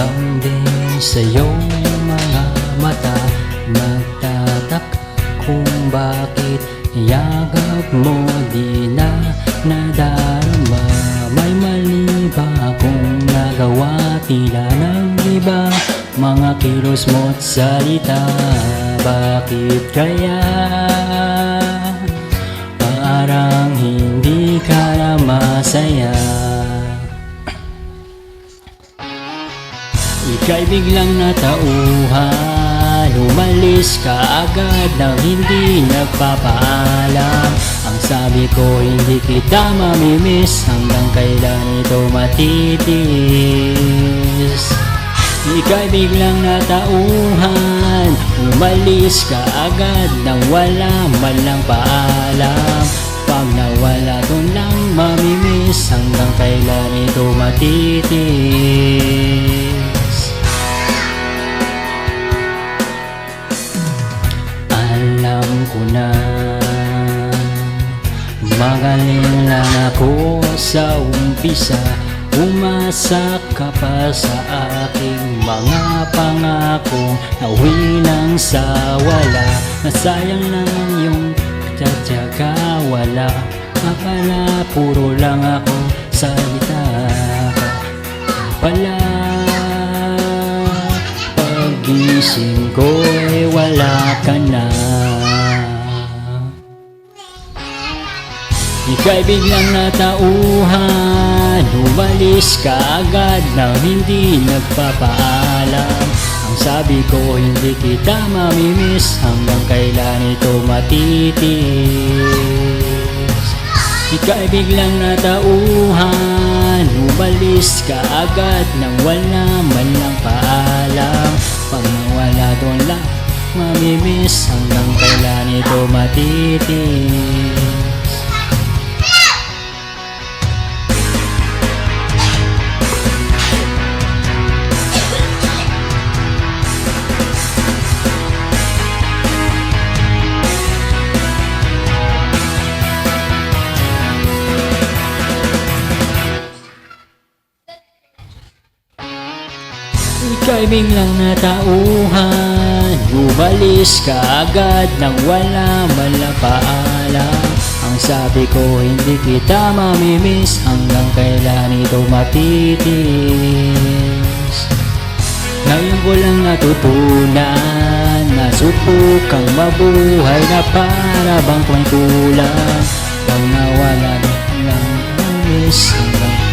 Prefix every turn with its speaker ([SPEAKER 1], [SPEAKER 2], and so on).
[SPEAKER 1] Hanggang din sa iyong mga mata nagtataka kung bakit yakap mo di na nadarama. May mali ba kung nagawa tila ng iba mga kilos mo't salita? Bakit kaya parang hindi ka na masaya? Ika'y biglang natauhan, umalis ka agad nang hindi nagpapaalam. Ang sabi ko hindi kita mamimiss, hanggang kailan ito matitis? Ika'y biglang natauhan, umalis ka agad nang wala man lang paalam. Pag nawala doon lang mamimiss, hanggang kailan ito matitis? Alam ko na magaling lang ako sa umpisa, umasa ka pa sa aking mga pangako, nauwi nang sa wala. Nasayang naman yung tsatsaga, wala akala puro lang ako salita ka pala. Pagising ko ay wala ka na. Ika'y biglang natauhan, umalis ka agad nang hindi nagpapaalam. Ang sabi ko hindi kita mamimiss, hanggang kailan ito matitis? Ika'y biglang natauhan, umalis ka agad nang wala man lang paalam. Pag nawala doon lang mamimiss, hanggang kailan ito matitis? Ika'y biglang natauhan, umalis ka agad nang wala man lang paalam. Ang sabi ko hindi kita mamimiss, hanggang kailan ito matitis? Ngayon ko lang natutunan, nasubukang mabuhay na para bang may kulang. Pag nawala lang mamimiss, hanggang